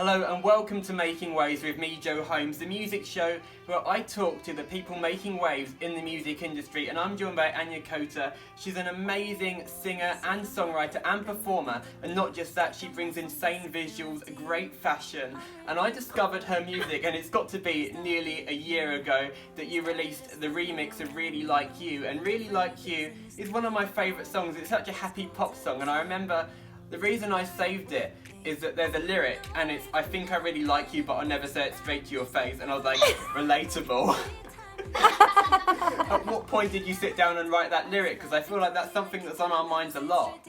Hello and welcome to Making Waves with me, Joe Holmes, the music show where I talk to the people making waves in the music industry, and I'm joined by Anja Kotar. She's an amazing singer and songwriter and performer, and not just that, she brings insane visuals, great fashion, and I discovered her music, and it's got to be nearly a year ago that you released the remix of Really Like You, and Really Like You is one of my favourite songs. It's such a happy pop song, and I remember the reason I saved it is that there's a lyric and it's, I think I really like you but I'll never say it straight to your face, and I was like, relatable. At what point did you sit down and write that lyric? Because I feel like that's something that's on our minds a lot.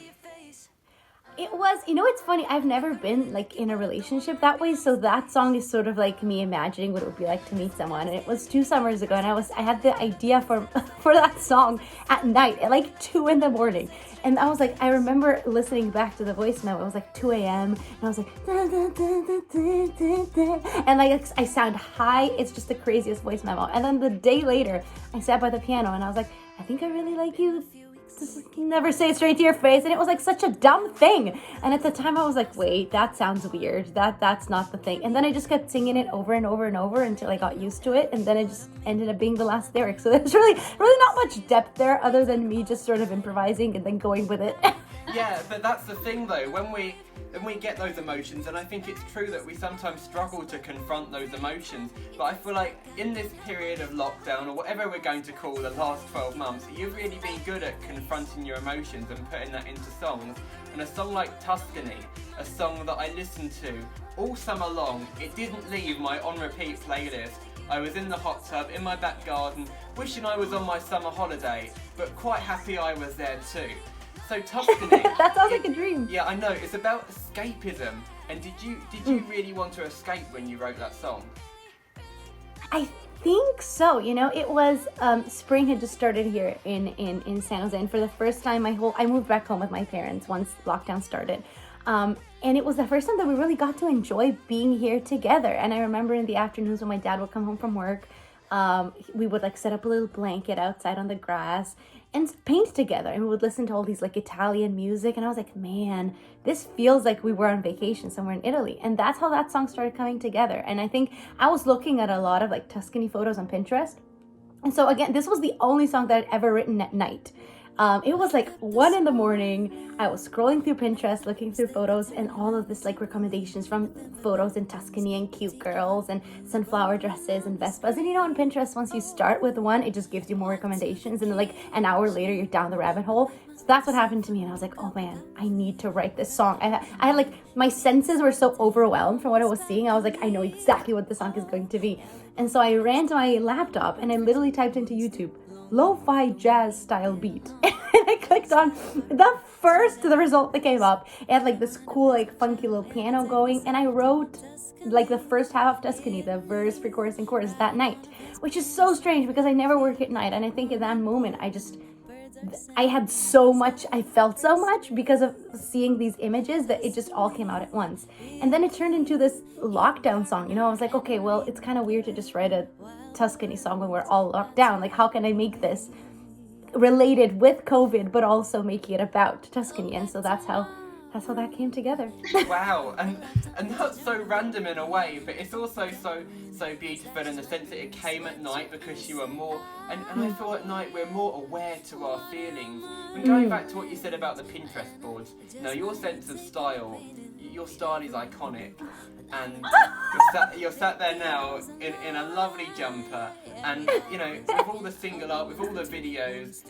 It was, it's funny, I've never been like in a relationship that way, so that song is sort of like me imagining what it would be like to meet someone. And it was 2 summers ago, and I had the idea for that song at night at like 2 a.m. And I was like, I remember listening back to the voice note. It was like 2 a.m. and I was like, da, da, da, da, da, da. And like I sound high. It's just the craziest voice memo. And then the day later, I sat by the piano and I was like, I think I really like you. Just never say it straight to your face. And it was like such a dumb thing. And at the time I was like, wait, that sounds weird. That's not the thing. And then I just kept singing it over and over and over until I got used to it. And then it just ended up being the last lyric. So there's really not much depth there other than me just sort of improvising and then going with it. Yeah, but that's the thing though, when we get those emotions, and I think it's true that we sometimes struggle to confront those emotions, but I feel like in this period of lockdown, or whatever we're going to call the last 12 months, you've really been good at confronting your emotions and putting that into songs. And a song like Tuscany, a song that I listened to all summer long, it didn't leave my on-repeat playlist. I was in the hot tub, in my back garden, wishing I was on my summer holiday, but quite happy I was there too. So Tuscany. That sounds like a dream. Yeah, I know. It's about escapism. And did you really want to escape when you wrote that song? I think so. It was spring had just started here in San Jose, and for the first time I moved back home with my parents once lockdown started. And it was the first time that we really got to enjoy being here together. And I remember in the afternoons when my dad would come home from work, we would like set up a little blanket outside on the grass and paint together, and we would listen to all these like Italian music, and I was like, man, this feels like we were on vacation somewhere in Italy. And that's how that song started coming together. And I think I was looking at a lot of like Tuscany photos on Pinterest, and so again, this was the only song that I'd ever written at night. It was like 1 a.m. I was scrolling through Pinterest, looking through photos, and all of this like recommendations from photos in Tuscany and cute girls and sunflower dresses and Vespas. And on Pinterest, once you start with one, it just gives you more recommendations. And then like an hour later, you're down the rabbit hole. So that's what happened to me. And I was like, oh man, I need to write this song. I had like, my senses were so overwhelmed from what I was seeing. I was like, I know exactly what the song is going to be. And so I ran to my laptop and I literally typed into YouTube, lo-fi jazz style beat. And I clicked on the result that came up. It had like this cool, like funky little piano going. And I wrote like the first half of Tuscany, the verse, pre-chorus, and chorus that night, which is so strange because I never work at night. And I think in that moment, I had so much, I felt so much because of seeing these images that it just all came out at once. And then it turned into this lockdown song. I was like, okay, well, it's kind of weird to just write a Tuscany song when we're all locked down. Like, how can I make this related with COVID, but also making it about Tuscany? And so that's how that came together. Wow, and that's so random in a way, but it's also so beautiful in the sense that it came at night because you were more, and I feel at night we're more aware to our feelings. And going back to what you said about the Pinterest boards, your sense of style, your style is iconic, and you're sat there now in a lovely jumper, and with all the single art, with all the videos,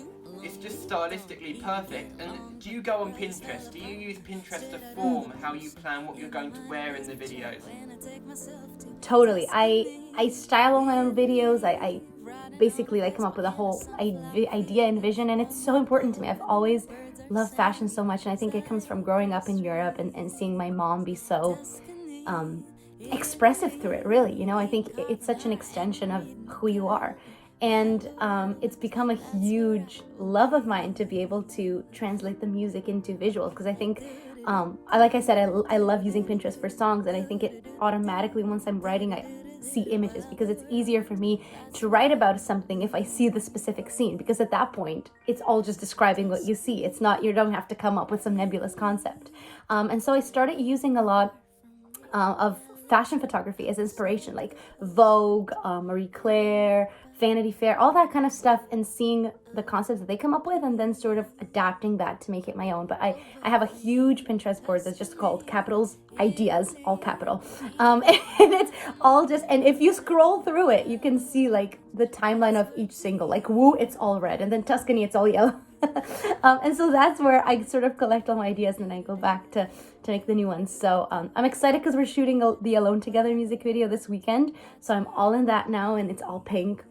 it's just stylistically perfect. And do you go on Pinterest? Do you use Pinterest to form how you plan what you're going to wear in the videos? Totally. I style all my own videos. I basically come up with a whole idea and vision, and it's so important to me. I've always loved fashion so much, and I think it comes from growing up in Europe and seeing my mom be so expressive through it, really. I think it's such an extension of who you are. And it's become a huge love of mine to be able to translate the music into visuals, because I think, like I said, I love using Pinterest for songs, and I think it automatically, once I'm writing, I see images, because it's easier for me to write about something if I see the specific scene, because at that point, it's all just describing what you see. It's not, you don't have to come up with some nebulous concept. And so I started using a lot of fashion photography as inspiration, like Vogue, Marie Claire, Vanity Fair, all that kind of stuff, and seeing the concepts that they come up with and then sort of adapting that to make it my own. But I have a huge Pinterest board that's just called Capitals Ideas, all capital. And it's all just, and if you scroll through it, you can see like the timeline of each single, like Woo, it's all red, and then Tuscany, it's all yellow. And so that's where I sort of collect all my ideas, and then I go back to make the new ones. So I'm excited because we're shooting the Alone Together music video this weekend. So I'm all in that now, and it's all pink.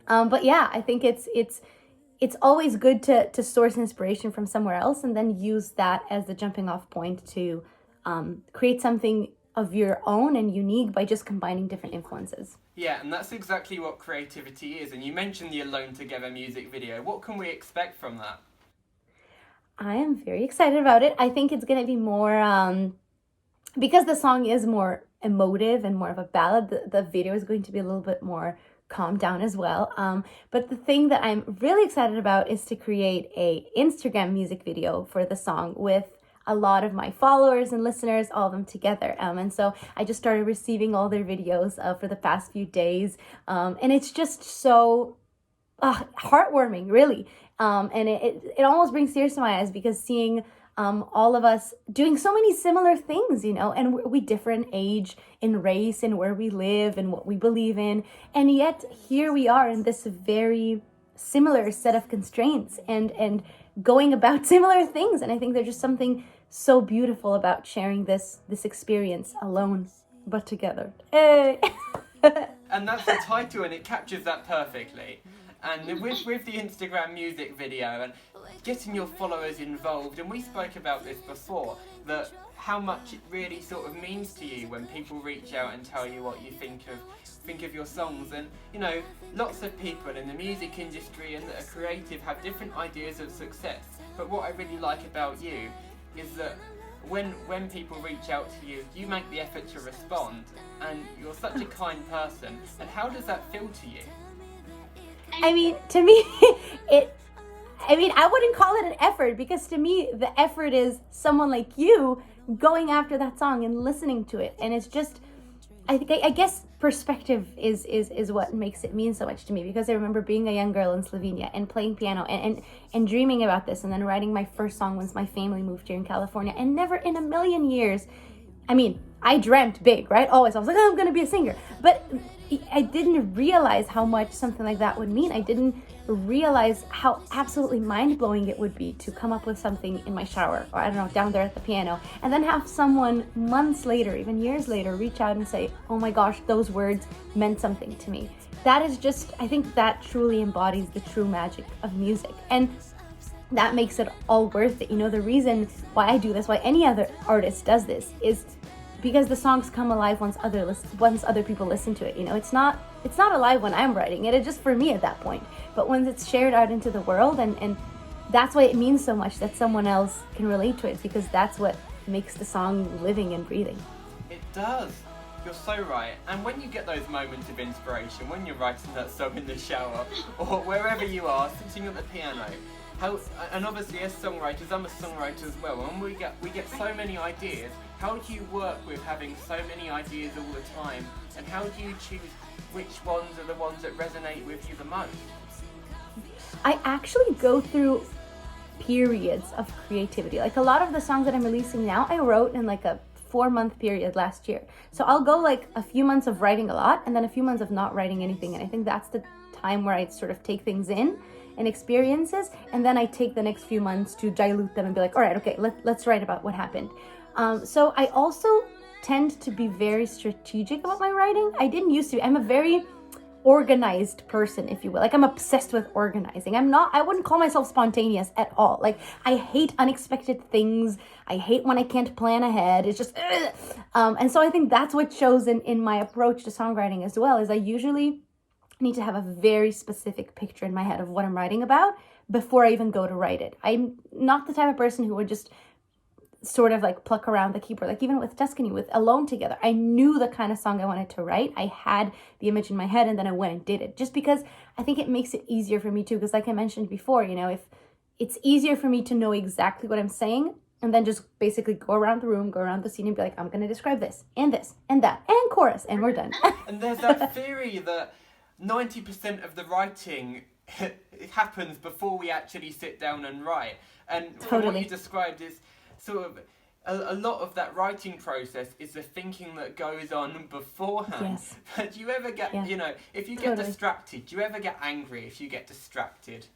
But yeah, I think it's always good to source inspiration from somewhere else and then use that as the jumping off point to create something of your own and unique by just combining different influences. Yeah, and that's exactly what creativity is. And you mentioned the Alone Together music video. What can we expect from that? I am very excited about it. I think it's going to be more, because the song is more emotive and more of a ballad, the video is going to be a little bit more calm down as well. But the thing that I'm really excited about is to create a Instagram music video for the song with a lot of my followers and listeners, all of them together. And so I just started receiving all their videos for the past few days. And it's just so heartwarming, really. And it almost brings tears to my eyes because seeing all of us doing so many similar things, you know, and we differ in age, in race, and where we live and what we believe in. And yet here we are in this very similar set of constraints and going about similar things. And I think there's just something so beautiful about sharing this experience alone, but together. Hey! And that's the title, and it captures that perfectly. And with the Instagram music video and getting your followers involved, and we spoke about this before, that how much it really sort of means to you when people reach out and tell you what you think of your songs. And you know, lots of people in the music industry and that are creative have different ideas of success. But what I really like about you is that when people reach out to you, you make the effort to respond, and you're such a kind person. And how does that feel to you? I mean, to me, I wouldn't call it an effort, because to me, the effort is someone like you going after that song and listening to it. And it's just, I guess perspective is what makes it mean so much to me, because I remember being a young girl in Slovenia and playing piano and dreaming about this, and then writing my first song once my family moved here in California, and never in a million years, I mean, I dreamt big, right? Always. I was like, oh, I'm going to be a singer. But I didn't realize how much something like that would mean. I didn't realize how absolutely mind-blowing it would be to come up with something in my shower, or I don't know, down there at the piano, and then have someone months later, even years later, reach out and say, oh my gosh, those words meant something to me. That is just, I think that truly embodies the true magic of music. And that makes it all worth it. You know, the reason why I do this, why any other artist does this, is because the songs come alive once other people listen to it. You know, it's not alive when I'm writing it. It's just for me at that point. But when it's shared out into the world, and that's why it means so much that someone else can relate to it, because that's what makes the song living and breathing. It does. You're so right. And when you get those moments of inspiration, when you're writing that song in the shower or wherever you are, sitting at the piano, and obviously as songwriters, I'm a songwriter as well, and we get so many ideas. How do you work with having so many ideas all the time, and how do you choose which ones are the ones that resonate with you the most? I actually go through periods of creativity. Like a lot of the songs that I'm releasing now, I wrote in like a 4-month period last year. So I'll go like a few months of writing a lot and then a few months of not writing anything. And I think that's the time where I sort of take things in and experiences, and then I take the next few months to dilute them and be like, all right, okay, let's write about what happened. So I also tend to be very strategic about my writing. I didn't used to be. I'm a very organized person, if you will. Like, I'm obsessed with organizing. I wouldn't call myself spontaneous at all. Like, I hate unexpected things. I hate when I can't plan ahead. It's just, and so I think that's what shows in my approach to songwriting as well, is I usually need to have a very specific picture in my head of what I'm writing about before I even go to write it. I'm not the type of person who would just sort of like pluck around the keyboard. Like even with Tuscany, with Alone Together, I knew the kind of song I wanted to write. I had the image in my head, and then I went and did it, just because I think it makes it easier for me too. Because like I mentioned before, you know, if it's easier for me to know exactly what I'm saying, and then just basically go around the room, go around the scene and be like, I'm going to describe this and that and chorus, and we're done. And there's that theory that 90% of the writing happens before we actually sit down and write. And from what you described is sort of a lot of that writing process is the thinking that goes on beforehand. Yes. But do you ever get, you know, if you get distracted, do you ever get angry if you get distracted?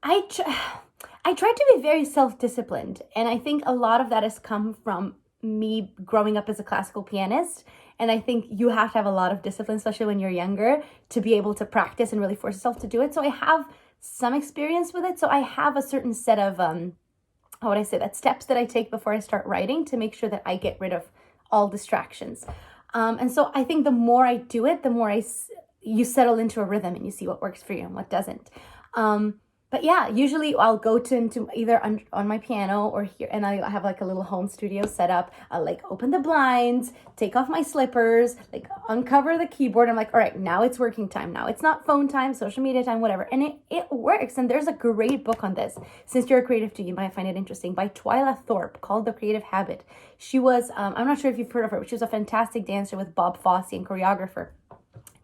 I try to be very self-disciplined, and I think a lot of that has come from me growing up as a classical pianist. And I think you have to have a lot of discipline, especially when you're younger, to be able to practice and really force yourself to do it. So I have some experience with it. So I have a certain set of, how would I say that, steps that I take before I start writing to make sure that I get rid of all distractions. And so I think the more I do it, the more you settle into a rhythm and you see what works for you and what doesn't. But yeah, usually I'll go into either on my piano or here, and I have like a little home studio set up. I'll like open the blinds, take off my slippers, like uncover the keyboard. I'm like, all right, now it's working time. Now it's not phone time, social media time, whatever. And it works. And there's a great book on this. Since you're a creative too, you might find it interesting, by Twyla Thorpe, called The Creative Habit. She was, I'm not sure if you've heard of her, but she was a fantastic dancer with Bob Fosse and choreographer.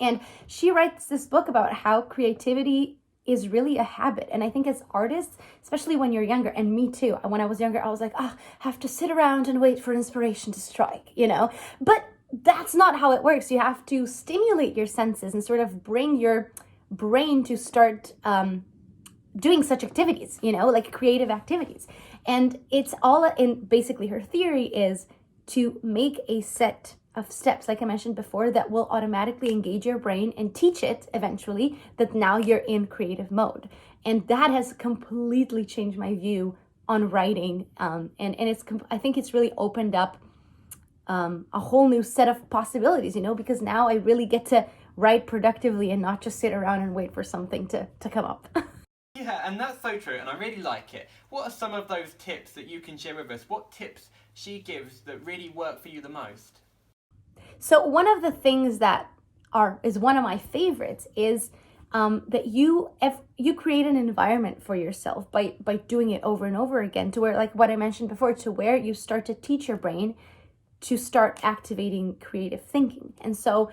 And she writes this book about how creativity is really a habit. And I think as artists, especially when you're younger, and me too, when I was younger, I was like, have to sit around and wait for inspiration to strike, you know? But that's not how it works. You have to stimulate your senses and sort of bring your brain to start doing such activities, you know, like creative activities. And it's all in, basically her theory is to make a set of steps, like I mentioned before, that will automatically engage your brain and teach it eventually that now you're in creative mode. And that has completely changed my view on writing. And it's, I think it's really opened up a whole new set of possibilities, you know, because now I really get to write productively and not just sit around and wait for something to come up. Yeah, and that's so true, and I really like it. What are some of those tips that you can share with us? What tips she gives that really work for you the most? So one of the things that is one of my favorites is that you create an environment for yourself by doing it over and over again, to where, like what I mentioned before, to where you start to teach your brain to start activating creative thinking. And so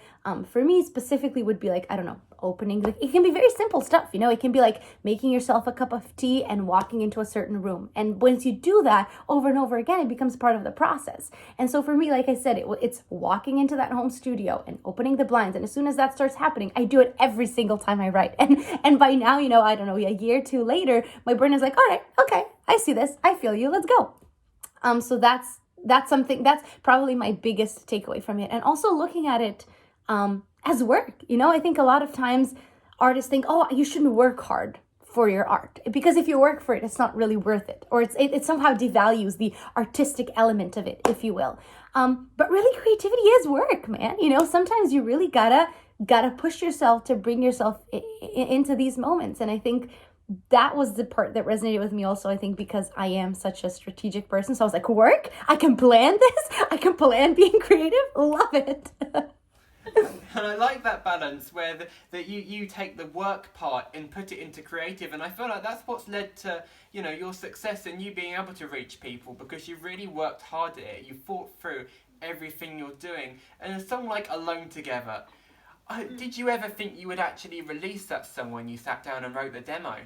for me specifically would be like, I don't know, opening, like, it can be very simple stuff, you know, it can be like making yourself a cup of tea and walking into a certain room. And once you do that over and over again, it becomes part of the process. And so for me, like I said, it's walking into that home studio and opening the blinds. And as soon as that starts happening, I do it every single time I write. And by now, you know, I don't know, a year or two later, my brain is like, all right, okay, I see this, I feel you, let's go. So that's something, that's probably my biggest takeaway from it. And also looking at it as work. You know, I think a lot of times artists think, oh, you shouldn't work hard for your art, because if you work for it, it's not really worth it, or it somehow devalues the artistic element of it, if you will. But really, creativity is work, man. You know, sometimes you really gotta push yourself to bring yourself into these moments. And I think that was the part that resonated with me also, I think, because I am such a strategic person. So I was like, work? I can plan this? I can plan being creative? Love it. And I like that balance where that you take the work part and put it into creative. And I feel like that's what's led to, you know, your success and you being able to reach people, because you've really worked hard at it. You thought through everything you're doing. And a song like Alone Together, did you ever think you would actually release that song when you sat down and wrote the demo?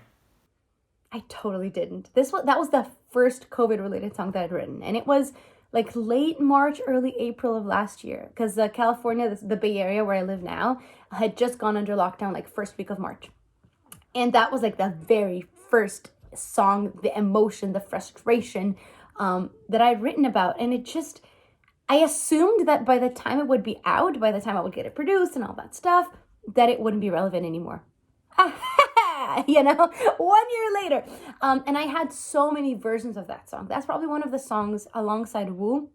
I totally didn't. That was the first COVID-related song that I'd written, and it was like late March, early April of last year, because California, the Bay Area where I live now, had just gone under lockdown like first week of March, and that was like the very first song, the emotion, the frustration that I'd written about, and it just, I assumed that by the time it would be out, by the time I would get it produced and all that stuff, that it wouldn't be relevant anymore. You know, 1 year later. And I had so many versions of that song. That's probably one of the songs alongside Woo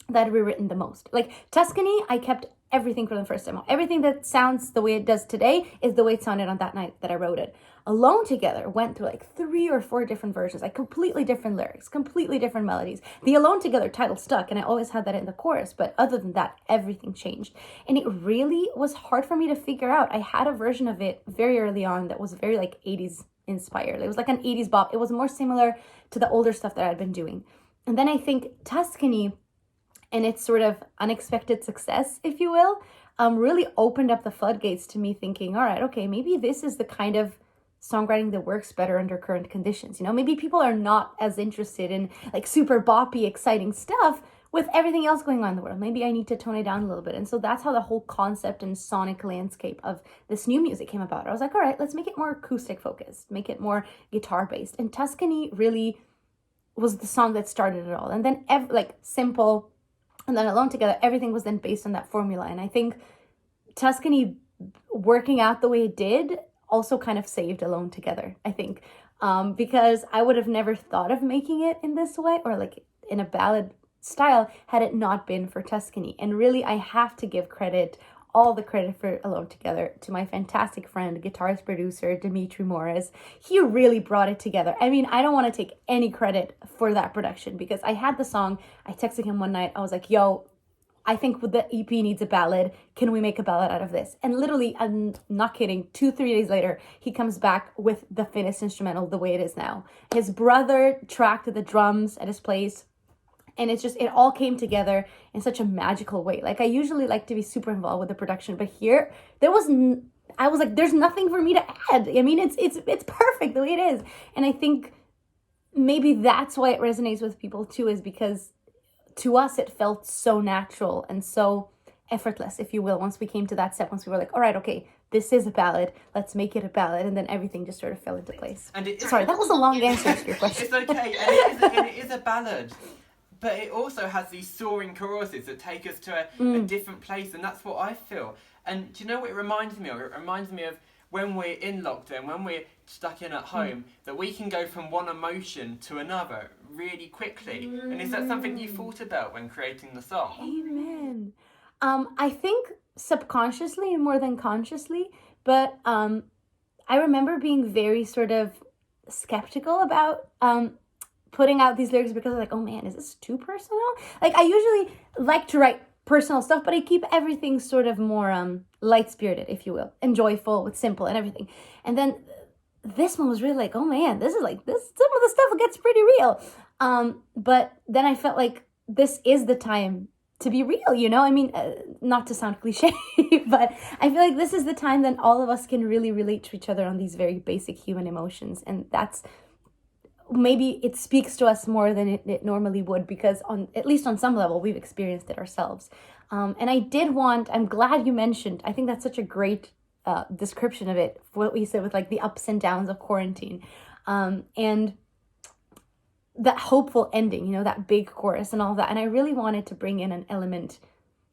that I've rewritten the most. Like Tuscany, I kept everything from the first demo. Everything that sounds the way it does today is the way it sounded on that night that I wrote it. Alone Together went through like 3 or 4 different versions, like completely different lyrics, completely different melodies. The Alone Together title stuck, and I always had that in the chorus, but other than that, everything changed. And it really was hard for me to figure out. I had a version of it very early on that was very like 80s inspired. It was like an 80s bop. It was more similar to the older stuff that I'd been doing. And then I think Tuscany and its sort of unexpected success, if you will, really opened up the floodgates to me thinking, all right, okay, maybe this is the kind of songwriting that works better under current conditions. You know, maybe people are not as interested in like super boppy, exciting stuff with everything else going on in the world. Maybe I need to tone it down a little bit. And so that's how the whole concept and sonic landscape of this new music came about. I was like, all right, let's make it more acoustic focused, make it more guitar based. And Tuscany really was the song that started it all. And then like Simple and then Alone Together, everything was then based on that formula. And I think Tuscany working out the way it did also kind of saved Alone Together, I think, because I would have never thought of making it in this way or like in a ballad style had it not been for Tuscany. And really, I have to give credit, all the credit for Alone Together, to my fantastic friend, guitarist producer Dimitri Morris. He really brought it together. I mean, I don't want to take any credit for that production because I had the song, I texted him one night, I was like, yo, I think the EP needs a ballad. Can we make a ballad out of this? And literally, I'm not kidding, 2-3 days later, he comes back with the finished instrumental the way it is now. His brother tracked the drums at his place. And it's just, it all came together in such a magical way. Like I usually like to be super involved with the production, but here I was like, there's nothing for me to add. I mean, it's perfect the way it is. And I think maybe that's why it resonates with people too, is because to us, it felt so natural and so effortless, if you will, once we came to that step, once we were like, all right, okay, this is a ballad, let's make it a ballad, and then everything just sort of fell into place. Sorry, that was a long answer to your question. It's okay, and it is a ballad, but it also has these soaring choruses that take us to a different place, and that's what I feel. And do you know what it reminds me of? It reminds me of when we're in lockdown, when we're stuck in at home, that we can go from one emotion to another really quickly. And is that something you thought about when creating the song? Amen. I think subconsciously more than consciously, but I remember being very sort of skeptical about putting out these lyrics because I was like, oh man, is this too personal? Like I usually like to write personal stuff, but I keep everything sort of more light-spirited, if you will, and joyful with Simple and everything. And then this one was really like, oh man, this is like this. Some of the stuff gets pretty real. But then I felt like this is the time to be real, you know? I mean, not to sound cliche, but I feel like this is the time that all of us can really relate to each other on these very basic human emotions. And that's, maybe it speaks to us more than it normally would, because at least on some level, we've experienced it ourselves. And I'm glad you mentioned, I think that's such a great description of it, what we said with like the ups and downs of quarantine. And that hopeful ending, you know, that big chorus and all that. And I really wanted to bring in an element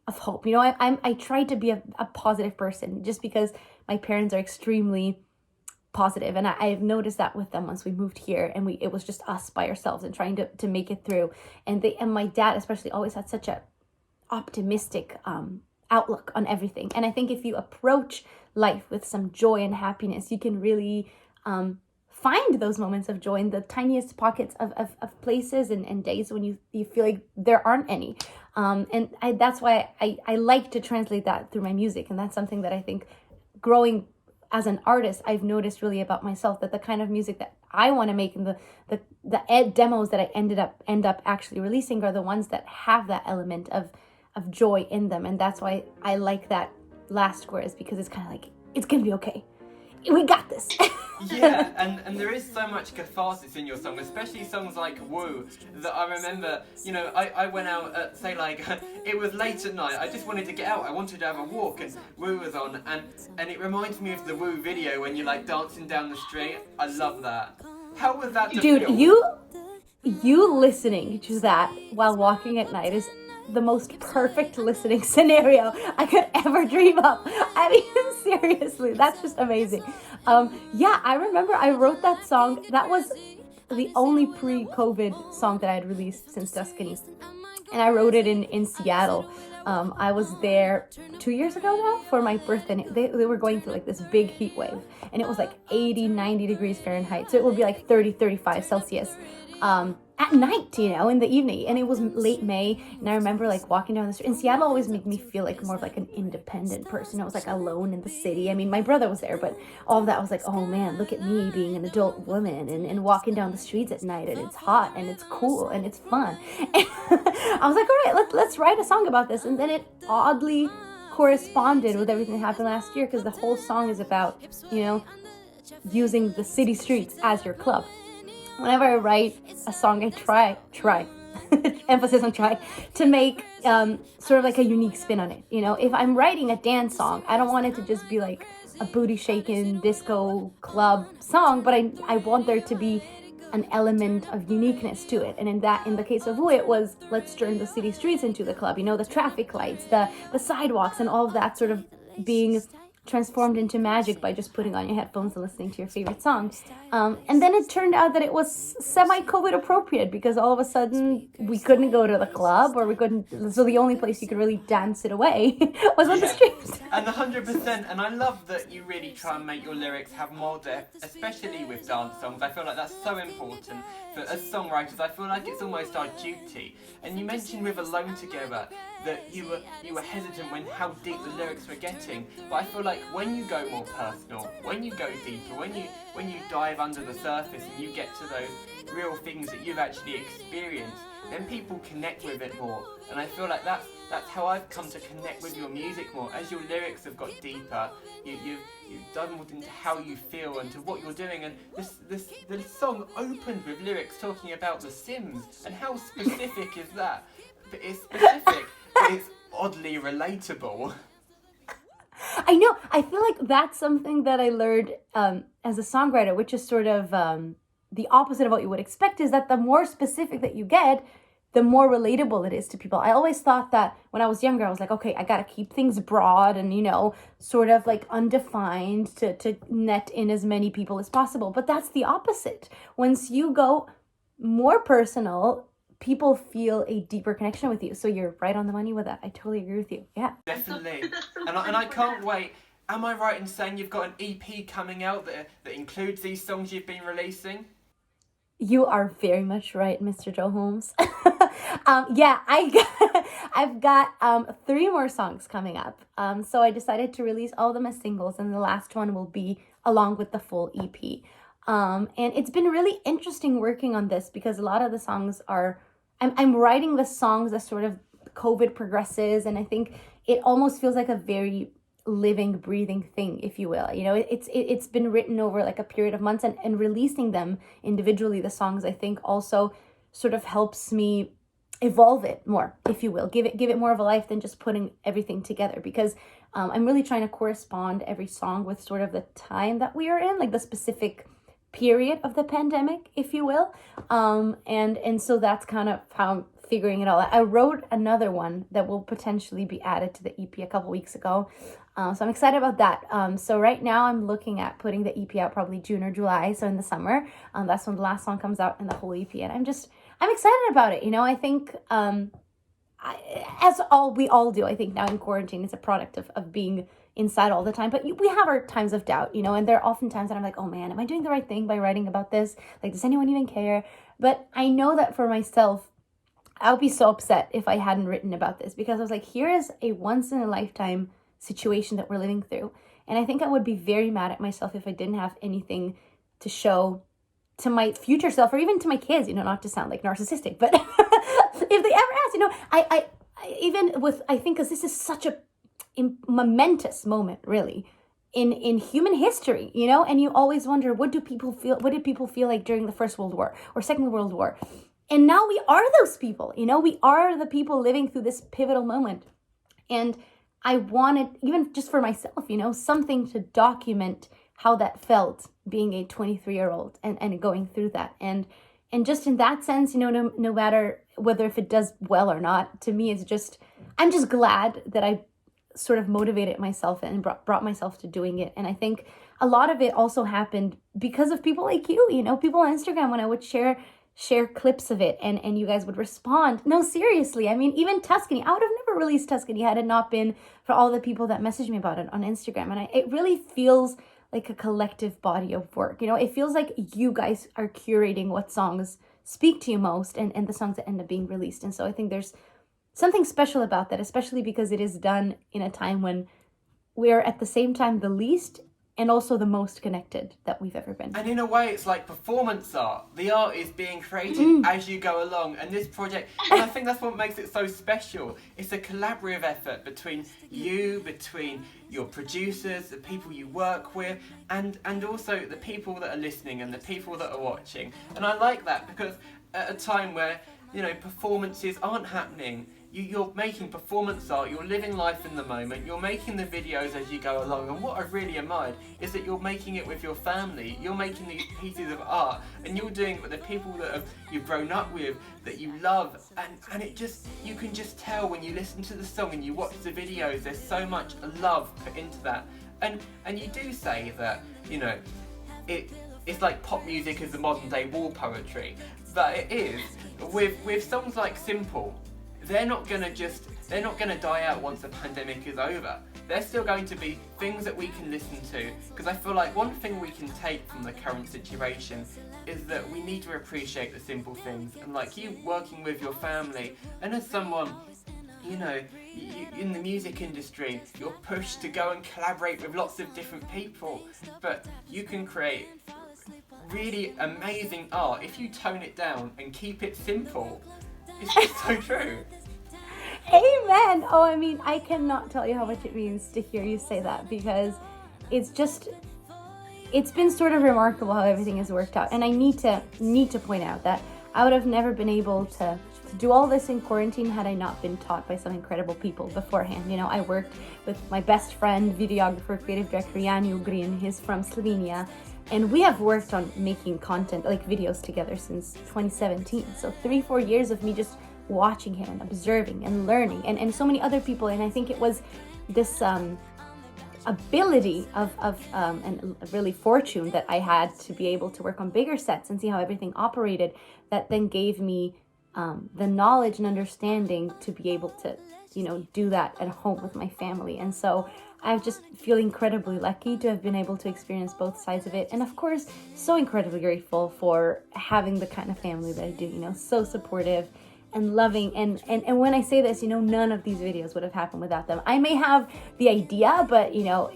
of hope. You know, I tried to be a positive person just because my parents are extremely positive, and I've noticed that with them once we moved here, and it was just us by ourselves and trying to make it through. And my dad especially always had such a optimistic outlook on everything. And I think if you approach life with some joy and happiness, you can really find those moments of joy in the tiniest pockets of places and days when you feel like there aren't any. That's why I like to translate that through my music. And that's something that I think growing as an artist, I've noticed really about myself, that the kind of music that I want to make and the demos that I end up actually releasing are the ones that have that element of joy in them. And that's why I like that last chorus, because it's kind of like, it's going to be okay. We got this. Yeah, and there is so much catharsis in your song, especially songs like Woo, that I remember, you know, I went out at, say like, it was late at night, I just wanted to get out, I wanted to have a walk, and Woo was on, and it reminds me of the Woo video when you're like dancing down the street. I love that. How was that to Dude, feel? you listening to that while walking at night is the most perfect listening scenario I could ever dream of. I mean, seriously, that's just amazing. Yeah, I remember I wrote that song. That was the only pre-COVID song that I had released since Tuscany. And I wrote it in Seattle. I was there 2 years ago now for my birthday. They were going through like this big heat wave. And it was like 80, 90 degrees Fahrenheit. So it would be like 30, 35 Celsius. at night, in the evening. And it was late May, and I remember like walking down the street. And Seattle always made me feel like more of like an independent person. I was like alone in the city. I mean, my brother was there, but all of that was like, oh man, look at me being an adult woman and walking down the streets at night, and it's hot and it's cool and it's fun. And I was like, all right, let's write a song about this. And then it oddly corresponded with everything that happened last year, because the whole song is about, using the city streets as your club. Whenever I write a song, I try, emphasis on try, to make sort of like a unique spin on it. If I'm writing a dance song, I don't want it to just be like a booty shaking disco club song, but I want there to be an element of uniqueness to it. And in the case of Who, it was, let's turn the city streets into the club, the traffic lights, the sidewalks, and all of that sort of being transformed into magic by just putting on your headphones and listening to your favorite song. And then it turned out that it was semi-COVID appropriate, because all of a sudden we couldn't go to the club, or we couldn't, so the only place you could really dance it away was on the streets. And 100%, and I love that you really try and make your lyrics have more depth, especially with dance songs. I feel like that's so important. But as songwriters, I feel like it's almost our duty. And you mentioned with Alone Together that you were hesitant when how deep the lyrics were getting. But I feel like when you go more personal, when you go deeper, when you dive under the surface and you get to those real things that you've actually experienced, then people connect with it more. And I feel like that's how I've come to connect with your music more. As your lyrics have got deeper, you've dived into how you feel and to what you're doing. And the song opened with lyrics talking about The Sims. And how specific is that? But it's specific, but it's oddly relatable. I know. I feel like that's something that I learned as a songwriter, which is sort of the opposite of what you would expect, is that the more specific that you get, the more relatable it is to people. I always thought that when I was younger, I was like, okay, I gotta keep things broad and, sort of like undefined to net in as many people as possible. But that's the opposite. Once you go more personal, people feel a deeper connection with you. So you're right on the money with that. I totally agree with you. Yeah. Definitely. And I can't wait. Am I right in saying you've got an EP coming out that includes these songs you've been releasing? You are very much right, Mr. Joe Holmes. I've got 3 more songs coming up. So I decided to release all of them as singles, and the last one will be along with the full EP. And it's been really interesting working on this, because a lot of the songs I'm writing the songs as sort of COVID progresses, and I think it almost feels like a very living, breathing thing, if you will. It's been written over like a period of months, and releasing them individually, the songs, I think also sort of helps me evolve it more, if you will, give it more of a life than just putting everything together, because I'm really trying to correspond every song with sort of the time that we are in, like the specific period of the pandemic, if you will. And so that's kind of how I'm figuring it all out. I wrote another one that will potentially be added to the EP a couple weeks ago. So I'm excited about that. So right now I'm looking at putting the EP out probably June or July. So in the summer, that's when the last song comes out in the whole EP. And I'm excited about it. I think, we all do, I think now in quarantine, it's a product of being inside all the time. But we have our times of doubt, and there are often times that I'm like, oh man, am I doing the right thing by writing about this? Like, does anyone even care? But I know that for myself, I would be so upset if I hadn't written about this, because I was like, here is a once in a lifetime situation that we're living through. And I think I would be very mad at myself if I didn't have anything to show to my future self, or even to my kids, not to sound like narcissistic, but if they ever ask, I think, because this is such a momentous moment, really, in human history, and you always wonder, what did people feel like during the First World War or Second World War? And now we are those people, we are the people living through this pivotal moment. And I wanted, even just for myself, something to document how that felt being a 23-year-old and going through that. And just in that sense, no matter whether if it does well or not, to me, I'm just glad that I sort of motivated myself and brought myself to doing it. And I think a lot of it also happened because of people like you, people on Instagram, when I would share clips of it and you guys would respond. No, seriously. I mean, even Tuscany, I would have never released Tuscany had it not been for all the people that messaged me about it on Instagram. And it really feels like a collective body of work. It feels like you guys are curating what songs speak to you most, and the songs that end up being released. And so I think there's something special about that, especially because it is done in a time when we're at the same time the least and also the most connected that we've ever been. And in a way, it's like performance art. The art is being created as you go along. And this project, and I think that's what makes it so special. It's a collaborative effort between you, between your producers, the people you work with, and also the people that are listening and the people that are watching. And I like that because at a time where, you know, performances aren't happening, you're making performance art, you're living life in the moment, you're making the videos as you go along, and what I've really admired is that you're making it with your family, you're making these pieces of art, and you're doing it with the people that you've grown up with, that you love, and it just, you can just tell when you listen to the song and you watch the videos, there's so much love put into that, and you do say that, you know, it's like pop music is the modern day wall poetry, but it is, with songs like Simple, they're not gonna die out once the pandemic is over. They're still going to be things that we can listen to, because I feel like one thing we can take from the current situation is that we need to appreciate the simple things, and like you working with your family, and as someone, you know, you, in the music industry, you're pushed to go and collaborate with lots of different people, but you can create really amazing art if you tone it down and keep it simple. It's just so true. Amen. Oh, I mean, I cannot tell you how much it means to hear you say that, because it's been sort of remarkable how everything has worked out. And I need to point out that I would have never been able to do all this in quarantine had I not been taught by some incredible people beforehand. You know, I worked with my best friend, videographer, creative director, Jan Ugrin. He's from Slovenia. And we have worked on making content, like videos together since 2017. So 3-4 years of me just watching him and observing and learning, and so many other people. And I think it was this ability and really fortune that I had to be able to work on bigger sets and see how everything operated, that then gave me the knowledge and understanding to be able to, you know, do that at home with my family. And so I just feel incredibly lucky to have been able to experience both sides of it. And of course, so incredibly grateful for having the kind of family that I do, you know, so supportive and loving. And when I say this, you know, none of these videos would have happened without them. I may have the idea, but, you know,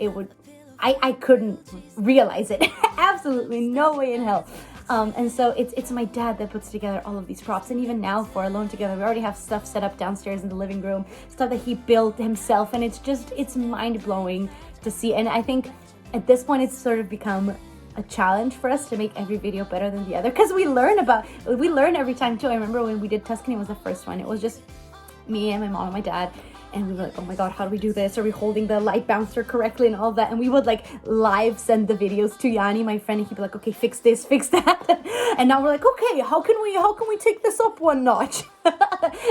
I couldn't realize it. Absolutely no way in hell. And so it's my dad that puts together all of these props. And even now for Alone Together, we already have stuff set up downstairs in the living room, stuff that he built himself. And it's mind blowing to see. And I think at this point, it's sort of become a challenge for us to make every video better than the other. Because we learn every time too. I remember when we did Tuscany was the first one. It was just me and my mom and my dad. And we were like, oh my God, how do we do this? Are we holding the light bouncer correctly and all that? And we would like live send the videos to Yanni, my friend, and he'd be like, okay, fix this, fix that. And now we're like, okay, how can we take this up one notch?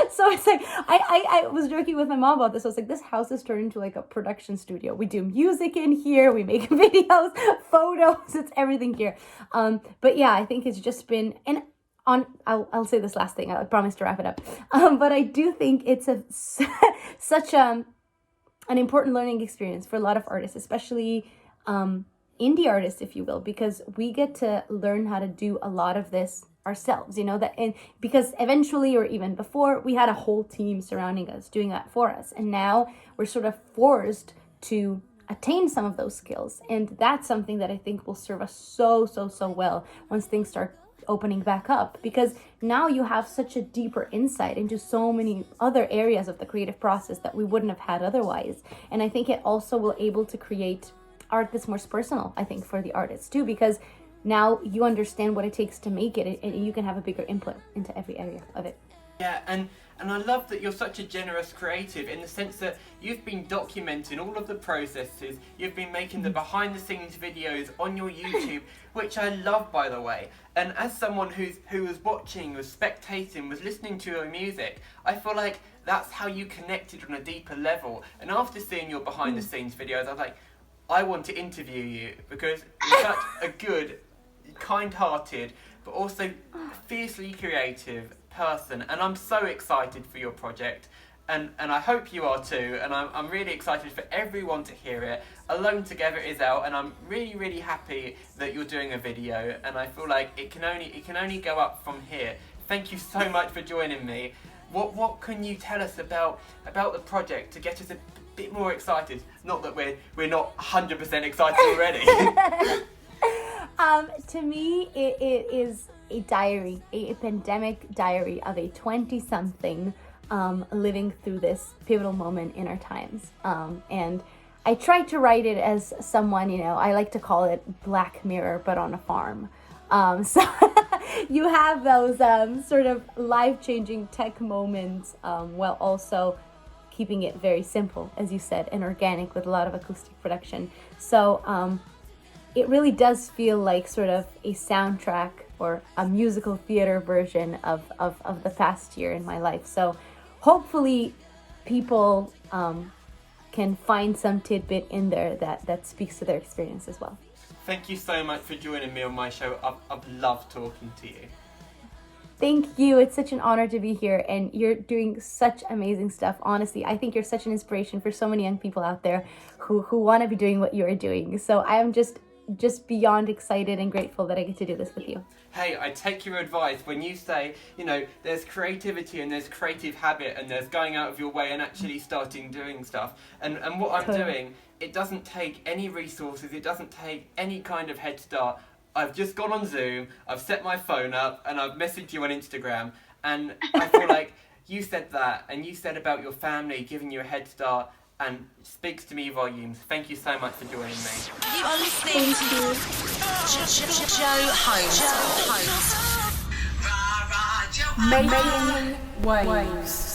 So it's like, I was joking with my mom about this. I was like, this house is turned into like a production studio. We do music in here, we make videos, photos, it's everything here. But yeah, I think it's just been, and I'll say this last thing. I promise to wrap it up. But I do think it's such an important learning experience for a lot of artists, especially indie artists, if you will, because we get to learn how to do a lot of this ourselves. You know that, and because eventually, or even before, we had a whole team surrounding us doing that for us, and now we're sort of forced to attain some of those skills, and that's something that I think will serve us so well once things start opening back up, because now you have such a deeper insight into so many other areas of the creative process that we wouldn't have had otherwise. And I think it also will able to create art that's more personal, I think, for the artists too, because now you understand what it takes to make it, and you can have a bigger input into every area of it. Yeah, and I love that you're such a generous creative, in the sense that you've been documenting all of the processes, you've been making the behind the scenes videos on your YouTube, which I love, by the way. And as someone who was watching, was spectating, was listening to your music, I feel like that's how you connected on a deeper level. And after seeing your behind the scenes videos, I was like, I want to interview you, because you're such a good, kind-hearted, but also fiercely creative person, and I'm so excited for your project. and I hope you are too, and I'm really excited for everyone to hear it. Alone Together is out, and I'm really happy that you're doing a video, and I feel like it can only go up from here. Thank you so much for joining me. What can you tell us about the project to get us a bit more excited? Not that we're not 100% excited already. To me, it is a diary, a pandemic diary of a 20-something living through this pivotal moment in our times. And I tried to write it as someone, I like to call it Black Mirror, but on a farm. So you have those sort of life-changing tech moments while also keeping it very simple, as you said, and organic with a lot of acoustic production. So it really does feel like sort of a soundtrack or a musical theater version of the past year in my life. So hopefully people can find some tidbit in there that speaks to their experience as well. Thank you so much for joining me on my show. I've loved talking to you. Thank you. It's such an honor to be here, and you're doing such amazing stuff. Honestly, I think you're such an inspiration for so many young people out there who want to be doing what you're doing. So I am just beyond excited and grateful that I get to do this with you. Hey, I take your advice when you say, there's creativity and there's creative habit and there's going out of your way and actually starting doing stuff. And what I'm doing, it doesn't take any resources, it doesn't take any kind of head start. I've just gone on Zoom, I've set my phone up, and I've messaged you on Instagram, and I feel like you said that, and you said about your family giving you a head start, and speaks to me volumes. Thank you so much for joining me. You are listening to Joe Holmes. Making waves.